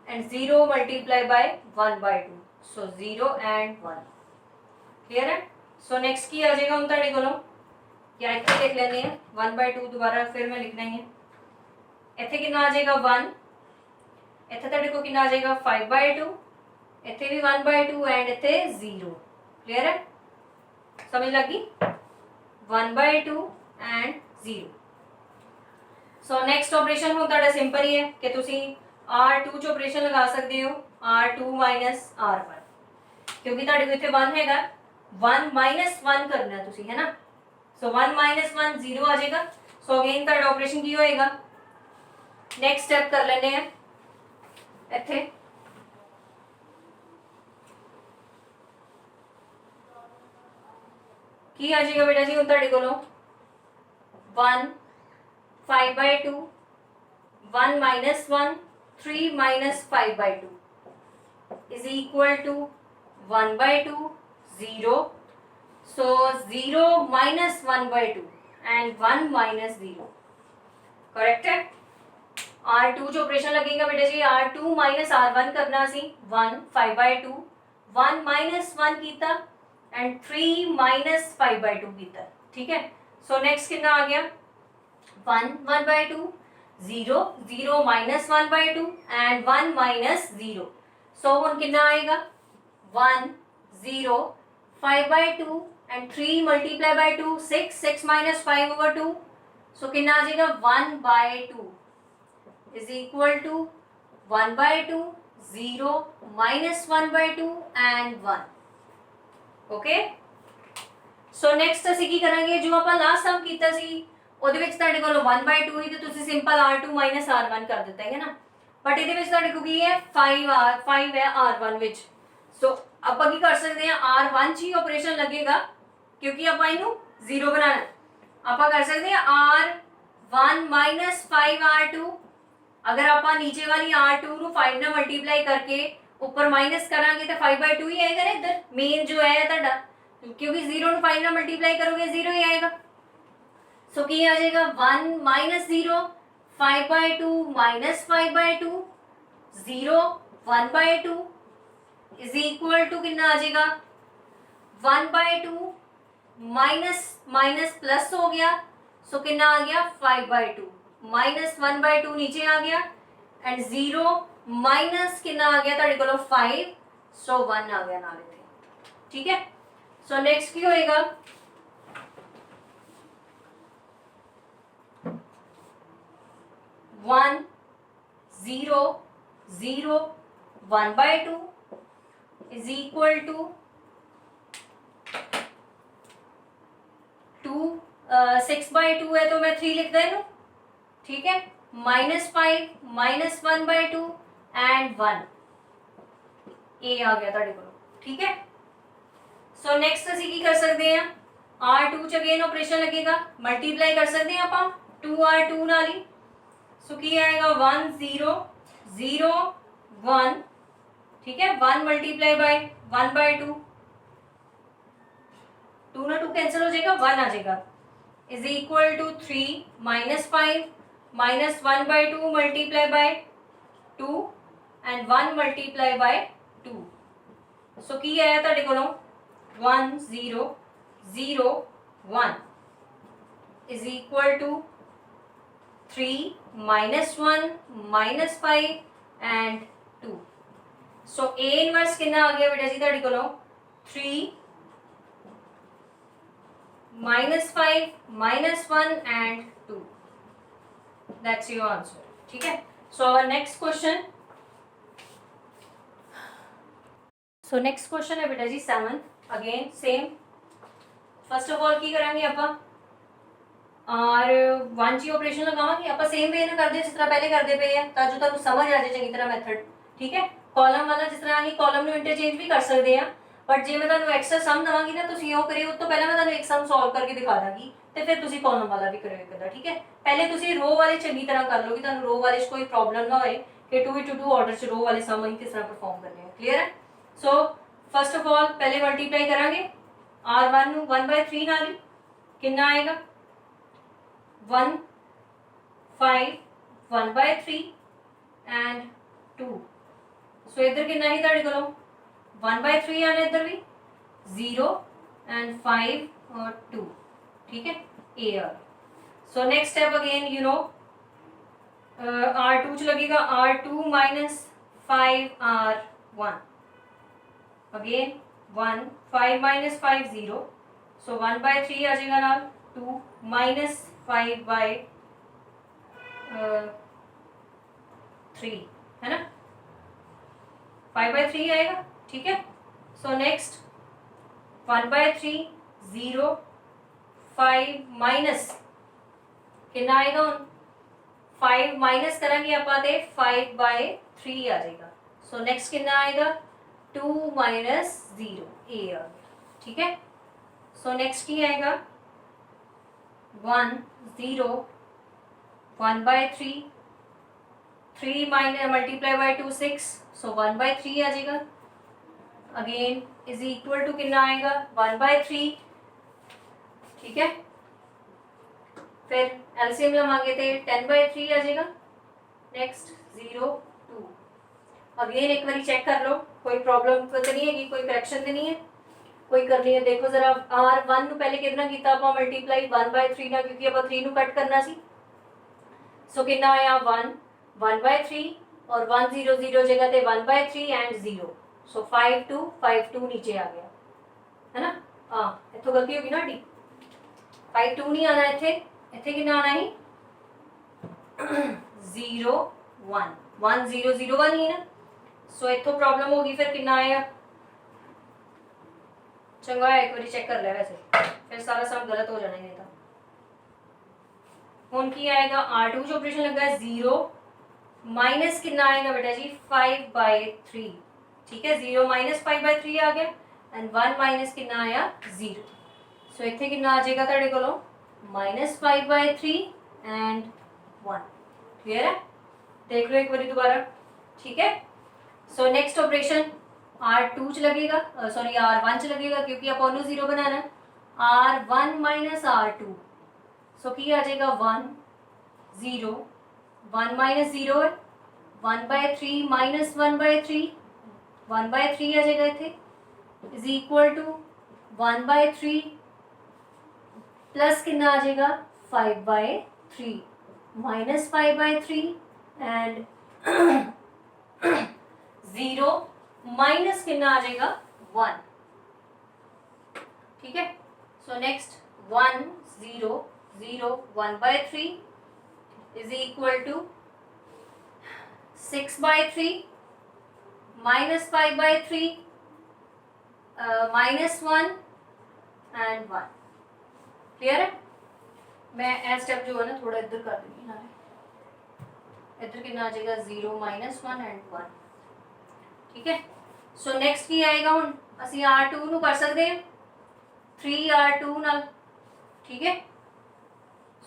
and 0 multiply by 1/2। so 0 and 1। Clear है? सो नेक्स्ट की आ जाएगा हम ਤੁਹਾਡੇ ਕੋਲੋਂ, या ਇੱਥੇ ਲਿਖ ਲੈਂਦੇ ਆ 1/2 दोबारा फिर मैं लिखना ही है। ਇੱਥੇ ਕਿੰਨਾ ਆ ਜਾਏਗਾ 1, ਇੱਥੇ ਤੁਹਾਡੇ ਕੋਲ ਕਿੰਨਾ ਆ ਜਾਏਗਾ 5/2, ਇੱਥੇ भी 1/2 एंड ਇੱਥੇ 0। क्लियर है? समझ लगी? 1/2 एंड 0। सो नेक्स्ट ऑपरेशन ਹੁਣ ਤੁਹਾਡਾ ਸਿੰਪਲ ਹੀ ਹੈ ਕਿ ਤੁਸੀਂ R2 ਚ ਆਪਰੇਸ਼ਨ ਲਗਾ ਸਕਦੇ ਹੋ, R2 माइनस R1, ਕਿਉਂਕਿ ਤੁਹਾਡੇ ਕੋਲ ਇੱਥੇ 1 ਹੈਗਾ, 1 माइनस 1 ਕਰਨਾ ਤੁਸੀਂ, है ना। सो 1 माइनस 1 0 आ जाएगा। सो अगेन ਤੁਹਾਡਾ ਆਪਰੇਸ਼ਨ ਕੀ ਹੋਏਗਾ, नेक्स्ट स्टेप कर ਲੈਣੇ ਆ ਇੱਥੇ की आ जाएगा बेटा जी ਹੁਣ ਤੁਹਾਡੇ ਕੋਲੋਂ 1 5/2 1 minus 1 3 minus 5/2 is equal to 1/2 0। so 0 minus 1/2 and 1 minus 0 correct है। R2 जो ऑपरेशन लगेगा बेटा जी R2 minus R1 करना सी 1 5/2 1 minus 1 कीता एंड 3 माइनस 5/2 कीता, ठीक है। सो नेक्स्ट कितना आ गया 1 1/2 0 0 माइनस 1/2 एंड 1 माइनस 0। सो हुण कितना आएगा 1 0 5/2 and 3 multiply by 2 6 6 minus 5/2। So कितना आ जाएगा 1/2 is equal to 1/2 0 minus 1/2 and 1। Okay. So next ਅਸੀਂ ਕੀ ਕਰਾਂਗੇ, ਜੋ ਆਪਾਂ ਲਾਸਟ ਸਮ ਕੀਤਾ ਸੀ ਉਹਦੇ ਵਿੱਚ ਤੁਹਾਡੇ ਕੋਲ 1/2 ਹੀ, ਤੇ ਤੁਸੀਂ ਸਿੰਪਲ r2 r1 ਕਰ ਦਿੱਤਾ ਹੈ ਨਾ, ਬਟ ਇਹਦੇ ਵਿੱਚ ਤੁਹਾਡੇ ਕੋਲ ਕੀ ਹੈ 5 ਹੈ r1 ਵਿੱਚ। ਸੋ ਆਪਾਂ ਕੀ ਕਰ ਸਕਦੇ ਹਾਂ, r1 ਚ ਹੀ ਆਪਰੇਸ਼ਨ लगेगा क्योंकि ਆਪਾਂ ਇਹਨੂੰ 0 बनाना। ਆਪਾਂ कर सकते हैं r1 - 5r2। अगर आप नीचे वाली r2 ਨੂੰ 5 ਨਾਲ मल्टीप्लाई करके ऊपर माइनस करांगे तो 5/2 ही आएगा ना इधर मेन जो है ਤੁਹਾਡਾ, क्योंकि 0 ਨੂੰ 5 ਨਾਲ मल्टीप्लाई करोगे 0 ही आएगा। सो ਕੀ आ जाएगा 1 - 0 5/2 - 5/2 0 1/2 इज इक्वल टू कितना आ जाएगा 1/2 माइनस माइनस प्लस हो गया। सो कितना आ गया 5/2 माइनस 1/2 नीचे आ गया एंड 0 माइनस कितना आ गया ਤੁਹਾਡੇ ਕੋਲ 5। सो 1 आ गया नाल इथे, ठीक है। सो नेक्स्ट की होएगा 1 0 0 1/2 इज इक्वल टू 2 6/2 है तो मैं 3 लिख दें, ठीक है। -5 - 1/2 एंड 1 ए आ गया ਤੁਹਾਡੇ ਕੋਲ, ठीक है। सो नेक्स्ट ਅਸੀਂ ਕੀ ਕਰ ਸਕਦੇ ਹਾਂ, r2 ਚ अगेन ऑपरेशन लगेगा, मल्टीप्लाई कर सकते हैं ਆਪਾਂ 2r2 ਨਾਲ ही। सो ਕੀ आएगा 1 0 0 1, ठीक है। 1 मल्टीप्लाई बाय 1/2, 2 ना 2 कैंसिल हो जाएगा, 1 आ जाएगा is equal to 3 -5 - 1/2 multiply by 2 and 1 multiply by 2। So की आया ਤੁਹਾਡੇ ਕੋਲੋਂ 1 0 0 1 is equal to 3 -1 -5 and 2। So A inverse कितना आ गया बेटा जी ਤੁਹਾਡੇ ਕੋਲੋਂ 3 -5 -1 एंड 2। That's your answer, ठीक है। So our next question, so next question है बेटा जी 7, again same। First of all की करांगे ਆਪਾਂ r1 जी ऑपरेशन लगावांगे ਆਪਾਂ सेम वे ना ਕਰਦੇ ਜਿਸ ਤਰ੍ਹਾਂ ਪਹਿਲੇ ਕਰਦੇ ਪਏ ਆ, ਤਾਂ ਜੋ ਤੁਹਾਨੂੰ ਸਮਝ ਆ ਜਾਏ ਚੰਗੀ ਤਰ੍ਹਾਂ ਮੈਥਡ, ਠੀਕ ਹੈ। ਕਾਲਮ ਵਾਲਾ ਜਿਸ ਤਰ੍ਹਾਂ ਅਸੀਂ ਕਾਲਮ ਨੂੰ ਇੰਟਰਚੇਂਜ ਵੀ ਕਰ ਸਕਦੇ ਆ, बट जे मैं ਤੁਹਾਨੂੰ एक्स्ट्रा सम दवांगी ना तुम यो करियो, उस तो पहले मैं ਤੁਹਾਨੂੰ एक सम सॉल्व करके दिखा दांगी ਤੇ ਫਿਰ ਤੁਸੀਂ ਕਾਲਮ ਵਾਲਾ ਵੀ ਕਰਿਓ ਇੱਕ ਦਾ, ਠੀਕ ਹੈ। ਪਹਿਲੇ ਤੁਸੀਂ ਰੋ ਵਾਲੇ ਚੰਗੀ ਤਰ੍ਹਾਂ ਕਰ ਲਓ ਕਿ ਤੁਹਾਨੂੰ ਰੋ ਵਾਲੇ 'ਚ ਕੋਈ ਪ੍ਰੋਬਲਮ ਨਾ ਹੋਏ ਕਿ 2x2 ਆਰਡਰ 'ਚ ਰੋ ਵਾਲੇ ਸਮ ਅਸੀਂ ਕਿਸ ਤਰ੍ਹਾਂ ਪਰਫਾਰਮ ਕਰਨੇ ਆ, ਕਲੀਅਰ ਹੈ। ਸੋ फर्स्ट ऑफ ऑल पहले मल्टीप्लाई करांगे r1 ਨੂੰ 1/3 ਨਾਲ ਹੀ, कितना आएगा 1 5 1/3 एंड 2। सो इधर कितना ही ਤੁਹਾਡੇ ਕੋਲੋਂ 1/3 आना, इधर भी 0 एंड 5 और 2, ठीक है। A R. So next step again you know r2 च लगेगा r2 - 5r1 अगेन 1 5 - 5 0। सो 1/3 आ जाएगा नाल 2 - 5/3 है ना, 5/3 आएगा, ठीक है। सो नेक्स्ट 1/3 0 5 माइनस कितना आएगा 5 माइनस करेंगे ਆਪਾਂ ਤੇ 5/3 आ जाएगा। सो नेक्स्ट कितना आएगा 2 - 0 ए आ गया, ठीक है। सो नेक्स्ट की आएगा 1 0 1/3 3 माइनस मल्टीप्लाई बाय 2 6। सो 1/3 आ जाएगा अगेन इज इक्वल टू कितना आएगा 1/3, ठीक है। फिर एलसीएम लवांगे तो 10/3 आ जाएगा। नेक्स्ट 0 2 अगेन एक बार चेक कर लो कोई प्रॉब्लम तो नहीं है, कोई करेक्शन तो नहीं है, कोई करनी है। देखो जरा r1 ਨੂੰ ਪਹਿਲੇ ਕਿੰਨਾ ਕੀਤਾ ਆਪਾਂ ਮਲਟੀਪਲਾਈ 1/3 ਨਾਲ, क्योंकि ਆਪਾਂ 3 ਨੂੰ ਕੱਟ करना सी। सो कितना आया 1 1/3 और 1 0 0 जगह ते 1/3 एंड 0। सो 5 2 5 2 नीचे आ गया है ना। हाँ इतों गलती होगी ना डी 5 2 नहीं आना, इथे इथे कितना आना ही 0 1 1 0 0 1 ही ना। सो इतों प्रॉब्लम होगी, फिर कितना आया चंगा है, एक बार चेक कर लिया, वैसे फिर सारा सम गलत हो जाना, नहीं था। हुन की आएगा R2 जो ऑपरेशन लगा है 0 माइनस कितना आएगा बेटा जी 5/3, ठीक है। 0 माइनस 5/3 आ गया एंड 1 माइनस कितना आया 0। सो इतने कितना आ जाएगा तेरे को -5/3 एंड 1। क्लियर है? देख लो एक बार दोबारा, ठीक है। सो नेक्स्ट ऑपरेशन R2 च लगेगा, सॉरी R1 च लगेगा, क्योंकि अपन 0 बनाना है। R1 माइनस R2, सो की आ जाएगा 1 0, 1 माइनस 0 है, 1/3 माइनस 1/3, 1/3 आ जाएगा इतने, इज इक्वल टू 1/3 प्लस कितना आ जाएगा 5/3 माइनस 5/3 एंड 0 माइनस कितना आ जाएगा 1, ठीक है। So next 1 0 0 1/3 is equal to 6/3 minus 5/3 minus 1 and 1। Clear है? मैं ए स्टेप जो है ना थोड़ा इधर कर दूंगी ना, इधर कितना आ जाएगा 0 माइनस 1 एंड 1, ठीक है। सो नेक्स्ट की आएगा हुन असि R2 ਨੂੰ कर सकते हैं 3R2 ਨਾਲ, ठीक है।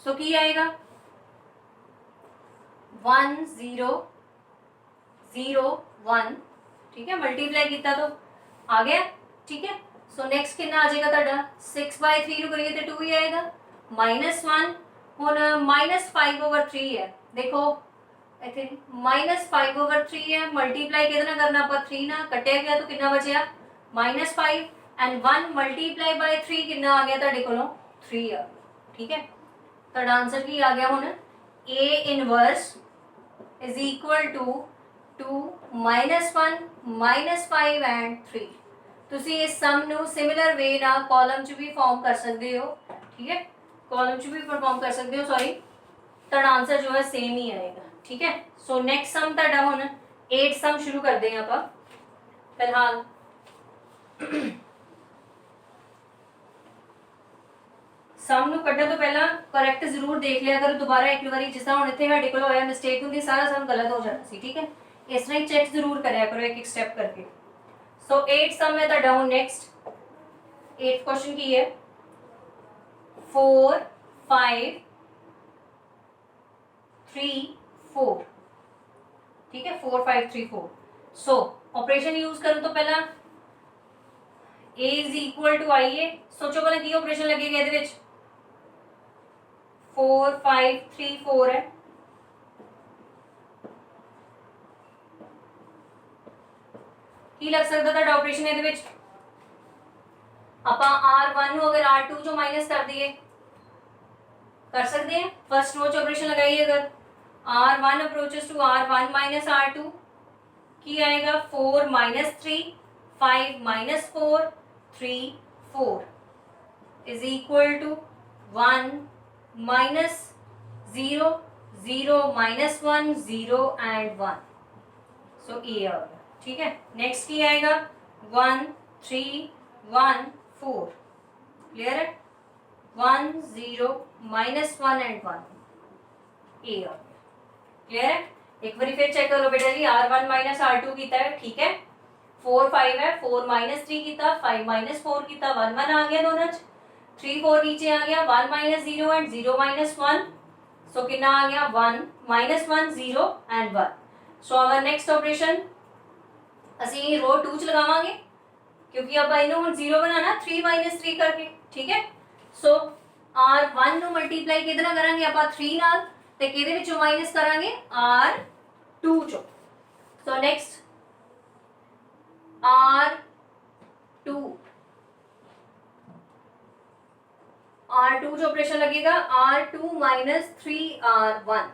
सो की आएगा 1 0 0 1, ठीक है। मल्टीप्लाई किया तो आ गया, ठीक है। सो नेक्स्ट कितना आ जाएगा ਤੁਹਾਡਾ 6/3 ਨੂੰ करिए तो 2 ही आएगा, -1 ਹੁਣ -5/3 है, देखो इतने -5/3 है, मल्टीप्लाई कितना करना आप 3 ना कटिया गया तो कितना बचया -5 एंड 1 मल्टीप्लाई बाय 3 कितना आ गया ਤੁਹਾਡੇ ਕੋਲੋਂ 3 आ, ठीक है। ਤੁਹਾਡਾ आंसर की आ गया ਹੁਣ A inverse is equal to 2 -1 -5 and 3। ਤੁਸੀਂ ਇਸ ਸਮ ਨੂੰ ਸਿਮਿਲਰ ਵੇ ਨਾਲ ਕਾਲਮ ਚ ਵੀ ਫਾਰਮ ਕਰ ਸਕਦੇ ਹੋ, ठीक है, कॉलम च भी परफॉर्म कर सकते हो, सॉरी ਤੁਹਾਡਾ आंसर जो है सेम ही आएगा, ठीक है। सो नेक्स्ट सम ਤੁਹਾਡਾ ਹੁਣ 8 सम शुरू करते हैं ਆਪਾਂ फिलहाल। सम ਨੂੰ ਕੱਢਣ ਤੋਂ ਪਹਿਲਾਂ ਕਰੈਕਟ ਜ਼ਰੂਰ ਦੇਖ ਲਿਆ ਕਰੋ ਦੁਬਾਰਾ ਇੱਕ ਵਾਰੀ, ਜਿਸ ਤਰ੍ਹਾਂ ਹੁਣ ਇੱਥੇ ਸਾਡੇ ਕੋਲ ਹੋਇਆ ਮਿਸਟੇਕ ਹੁੰਦੀ ਸਾਰਾ ਸਮ ਗਲਤ ਹੋ ਜਾਣਾ ਸੀ, ਠੀਕ ਹੈ। ਇਸ ਤਰ੍ਹਾਂ ਹੀ ਚੈੱਕ ਜ਼ਰੂਰ ਕਰਿਆ ਕਰੋ ਇੱਕ ਇੱਕ ਸਟੈਪ ਕਰਕੇ। सो 8 सम है ਤੁਹਾਡਾ ਹੁਣ नेक्स्ट 8th क्वेश्चन की है 4 5 3 4, ठीक है। 4 5 3 4। सो ऑपरेशन यूज करूं तो पहला a इज इक्वल टू आई है, सोचो पहले की ऑपरेशन लगेगा ਇਹਦੇ ਵਿੱਚ 4 5 3 4 है, ਕੀ ਲੱਗ ਸਕਦਾ ਤੁਹਾਡਾ ऑपरेशन ਇਹਦੇ ਵਿੱਚ ਆਪਾਂ R1 ਨੂੰ अगर R2 जो माइनस कर दिए कर सकते हैं। फर्स्ट रो ऑपरेशन लगाइए, अगर R1 approaches to R1 minus R2 की आएगा 4 minus 3 5 minus 4 3 4 is equal to 1 minus 0 0 minus 1 0 and 1। So ये आ गया, ठीक है। नेक्स्ट की आएगा 1 3 1 4, क्लियर है। 1 0 माइनस 1 एंड 1 ए आ गया, क्लियर है। एक बार फिर चेक करो बेटा जी, R1 माइनस R2 किया है, ठीक है। 4 5 है, 4 माइनस 3 किया, 5 माइनस 4 किया, 1 1 आ गया दोनों 3 4 नीचे आ गया, 1 माइनस 0 एंड 0 माइनस 1। सो कितना आ गया 1 minus 1 0 and 1। So our next operation असी रो 2 च लगावांगे क्योंकि अब इन्हों हम 0 बनाना 3 माइनस 3 करके, ठीक है। सो R1 ਨੂੰ ਮਲਟੀਪਲਾਈ ਕਿਹਦੇ ਨਾਲ ਕਰਾਂਗੇ ਆਪਾਂ 3 ਨਾਲ, ਤੇ ਕਿਹਦੇ ਵਿੱਚੋਂ ਮਾਈਨਸ ਕਰਾਂਗੇ R2 ਚੋਂ। ਸੋ ਨੈਕਸਟ R2 जो ऑपरेशन लगेगा R2 माइनस 3R1,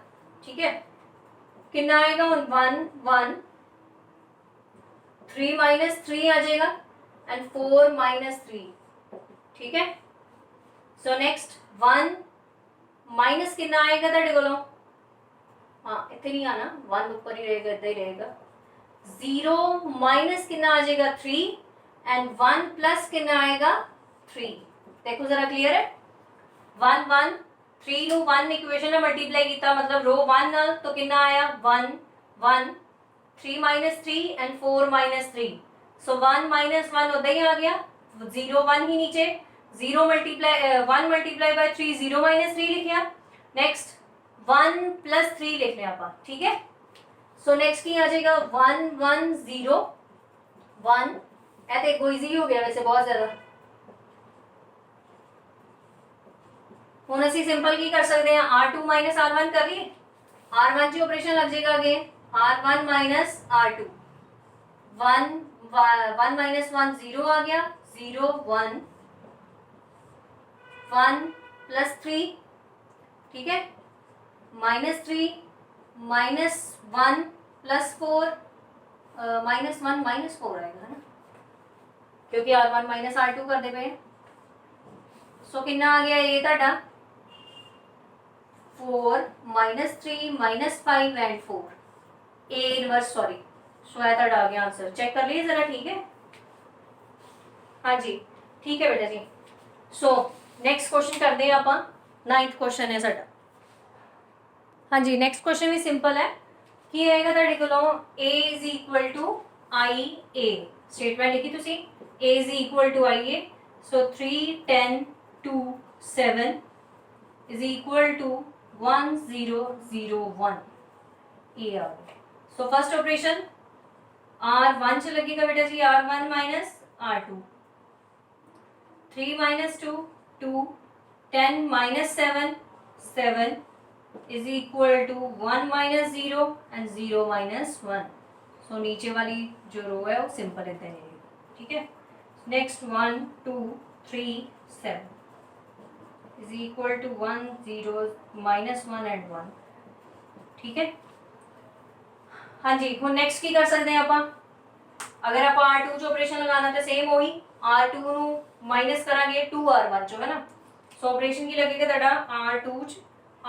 ठीक है। कितना आएगा 1 1 3 माइनस 3 आ जाएगा एंड 4 माइनस 3, ठीक है। सो नेक्स्ट 1 माइनस कितना आएगा ਤੁਹਾਡੇ ਕੋਲੋਂ, हाँ इतने नहीं आना, 1 ऊपर ही रहेगा, इतना ही रहेगा। 0 माइनस कितना आ जाएगा 3 एंड 1 प्लस कितना आएगा 3। देखो जरा क्लियर है। 1 1 3 ਨੂੰ 1 ਇਕੁਏਸ਼ਨ ਨਾਲ ਮਲਟੀਪਲਾਈ ਕੀਤਾ मतलब रो 1 ਨਾਲ तो कितना आया 1 1 3 minus 3 and 4 minus 3 so 1 minus 1 उदा ही आ गया 0 1 ही नीचे 0 मल्टीप्लाई 1 मल्टीप्लाई बाय 3 0 minus 3 लिखिया। नेक्स्ट 1 plus 3 लिख लिया आप ठीक है। सो नेक्स्ट की आ जाएगा 1 1 0 1 ऐसे कोई इजी हो गया वैसे बहुत ज्यादा। ਹੁਣ ਅਸੀਂ ਸਿੰਪਲ ਕੀ ਕਰ ਸਕਦੇ ਹਾਂ r2 ਮਾਈਨਸ r1 ਕਰ ਲਈਏ। r1 ਚ ਆਪਰੇਸ਼ਨ ਲੱਗ ਜਾਏਗਾ again r1 minus r2 1 1 minus 1 0 आ गया 0 1 1 प्लस 3 ठीक है minus 3 minus 1 plus 4 minus 1 minus 4 आएगा है ना क्योंकि r1 माइनस r2 करते पे। सो कितना आ गया ये ਤੁਹਾਡਾ 4 minus 3 minus 5 and 4 a inverse sorry so है ਤੁਹਾਡਾ आ गया आंसर। चेक कर लीजिए जरा ठीक है। हाँ जी ठीक है बेटा जी। सो नेक्स्ट क्वेश्चन करते हैं आप 9th क्वेश्चन है साडा। हाँ जी नेक्स्ट क्वेश्चन भी सिंपल है की आएगा ਤੁਹਾਡੇ ਕੋਲੋਂ a is equal to i a statement लिखी तुसी a is equal to i a so 3 10 2 7 is equal to 1 0 0 1 ये आ गया। सो फर्स्ट ऑपरेशन r1 से लगेगा बेटा जी r1 minus r2 3 minus 2 2 10 minus 7 7 is equal to 1 minus 0 and 0 minus 1। So नीचे वाली जो रो है वो सिंपल है ठीक है। Next 1 2 3 7 is equal to 1 0 minus 1 and 1 ठीक है। हाँ जी ਹੁਣ नेक्स्ट की कर सकते हैं आप अगर आप r2 जो ऑपरेशन लगाना तो सेम वही r2 ਨੂੰ माइनस करांगे 2r1 जो है ना सो ऑपरेशन की लगेगा ਤੁਹਾਡਾ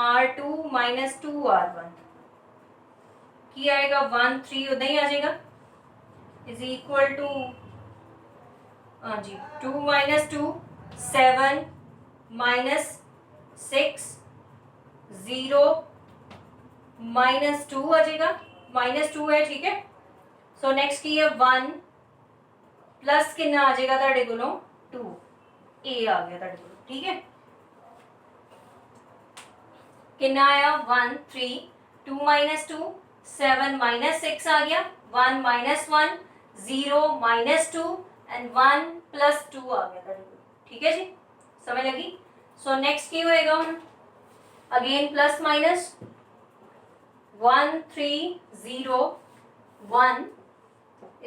r2 minus 2r1 की आएगा 1 3 उदा ही आ जाएगा is equal to हाँ जी 2 minus 2 7 माइनस 6 0 माइनस 2 आ जाएगा माइनस 2 है ठीक है। सो नेक्स्ट की है 1 प्लस कितना आ जाएगा ਤੁਹਾਡੇ ਕੋਲੋਂ 2 a आ गया ਤੁਹਾਡੇ ਕੋਲੋਂ ठीक है। कितना आया 1 3 2 माइनस 2 7 माइनस 6 आ गया 1 माइनस 1 0 माइनस 2 एंड 1 प्लस 2 आ गया ਤੁਹਾਡੇ ਕੋਲ ठीक है जी समझ लगी। सो नेक्स्ट की होएगा again plus minus 1 3 0 1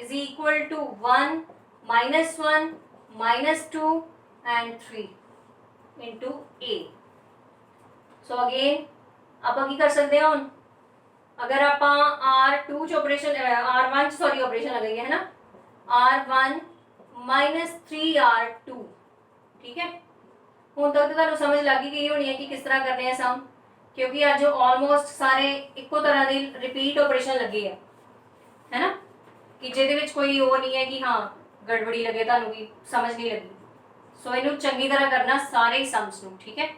is equal to 1 minus 1 minus 2 and 3 into a। So again आप की कर सकते हैं अगर आप r2 च ऑपरेशन r1 सॉरी ऑपरेशन लगाइए है ना r1 माइनस 3r2 ठीक है। ਹੁਣ तक तो ਤੁਹਾਨੂੰ समझ लग ही गई होनी है कि किस तरह करने हैं सम क्योंकि आज ऑलमोस्ट सारे इको तरह की रिपीट ऑपरेशन लगे है ना कि ਜਿਹਦੇ ਵਿੱਚ कोई वो नहीं है कि हाँ गड़बड़ी लगे ਤੁਹਾਨੂੰ भी समझ नहीं लगी। सो इनू चंगी तरह करना सारे ही सम्स ਨੂੰ ठीक है।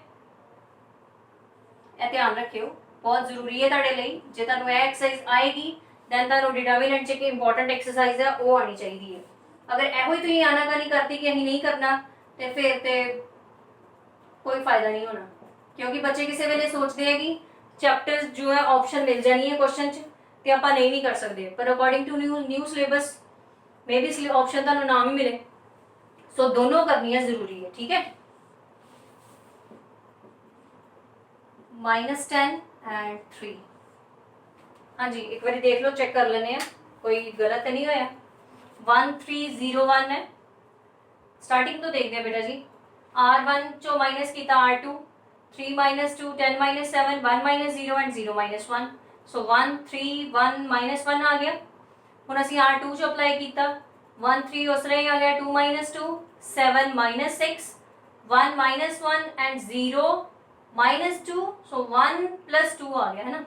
ਇਹ ਧਿਆਨ ਰੱਖਿਓ बहुत जरूरी है ਤੁਹਾਡੇ ਲਈ ਜੇ ਤੁਹਾਨੂੰ ਇਹ ਐਕਸਰਸਾਈਜ਼ ਆਏਗੀ ਦੈਨ ਤੁਹਾਨੂੰ ਡਿਟਰਮੀਨੈਂਟ ਚ ਇੱਕ ਇੰਪੋਰਟੈਂਟ ਐਕਸਰਸਾਈਜ਼ ਹੈ ਉਹ ਆਣੀ ਚਾਹੀਦੀ ਹੈ। ਅਗਰ ਇਹੋ ਹੀ ਤੁਸੀਂ ਆਨਾਕਾਨੀ ਕਰਤੀ ਕਿ ਅਸੀਂ नहीं करना ਤੇ ਫਿਰ ਤੇ कोई फायदा नहीं होना क्योंकि बच्चे किसी वेले सोचते हैं कि चैप्टर्स जो है ऑप्शन मिल जानी है क्वेश्चन तो आप नहीं भी कर सकते पर अकॉर्डिंग टू न्यू सिलेबस में भी ऑप्शन तो ना ही मिले। सो दोनों करनी है जरूरी है ठीक है। -10 एंड 3 हाँ जी एक बार देख लो चेक कर लेने कोई गलत तो नहीं होया 1 3 0 1 है स्टार्टिंग तो देखते हैं बेटा जी r1 चो माइनस किया r2 3 minus 2 10 minus 7 1 minus 0 and 0 minus 1 so 1 3 1 minus 1 आ गया। ਹੁਣ ਅਸੀਂ r2 ਚ ਅਪਲਾਈ ਕੀਤਾ 1 3 ਉਸ ਤਰ੍ਹਾਂ ਹੀ ਆ ਗਿਆ 2 minus 2 7 minus 6 1 minus 1 and 0 minus 2 so 1 plus 2 आ गया है ना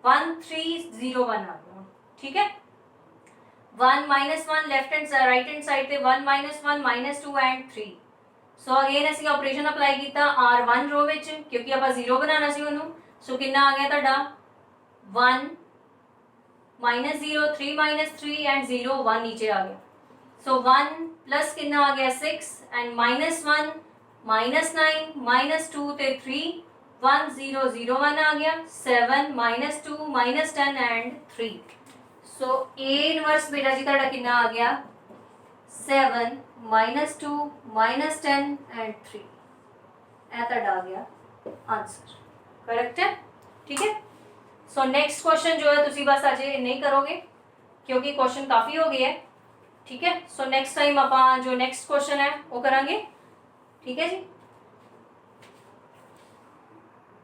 1 3 0 1 आ गया ठीक है। 1 -1 left hand right hand side ਤੇ 1 -1 -2 ਐਂਡ 3। ਸੋ ਅਗੇਨ ਅਸੀਂ ਆਪਰੇਸ਼ਨ ਅਪਲਾਈ ਕੀਤਾ R1 ਰੋ ਵਿੱਚ ਕਿਉਂਕਿ ਆਪਾਂ 0 ਬਣਾਉਣਾ ਸੀ ਉਹਨੂੰ। ਸੋ ਕਿੰਨਾ ਆ ਗਿਆ ਤੁਹਾਡਾ 1 -0 3 -3 ਐਂਡ 0 1 ਨੀਚੇ ਆ ਗਿਆ। ਸੋ 1 प्लस कितना आ गया 6 एंड -1 -9 -2 ਤੇ 3 1 0 0 1 आ गया 7 -2 -10 एंड 3। सो A इनवर्स बेटा जी ਤੁਹਾਡਾ कितना आ गया 7 -2 -10 एंड 3। ਇਹ ਤੁਹਾਡਾ आ गया आंसर करेक्ट है। ठीक है। सो नेक्स्ट क्वेश्चन जो है ਤੁਸੀਂ बस अजे नहीं करोगे क्योंकि क्वेश्चन काफी हो गए है। ठीक है। सो नेक्स्ट टाइम आप जो नेक्स्ट क्वेश्चन है वो करांगे। ठीक है जी।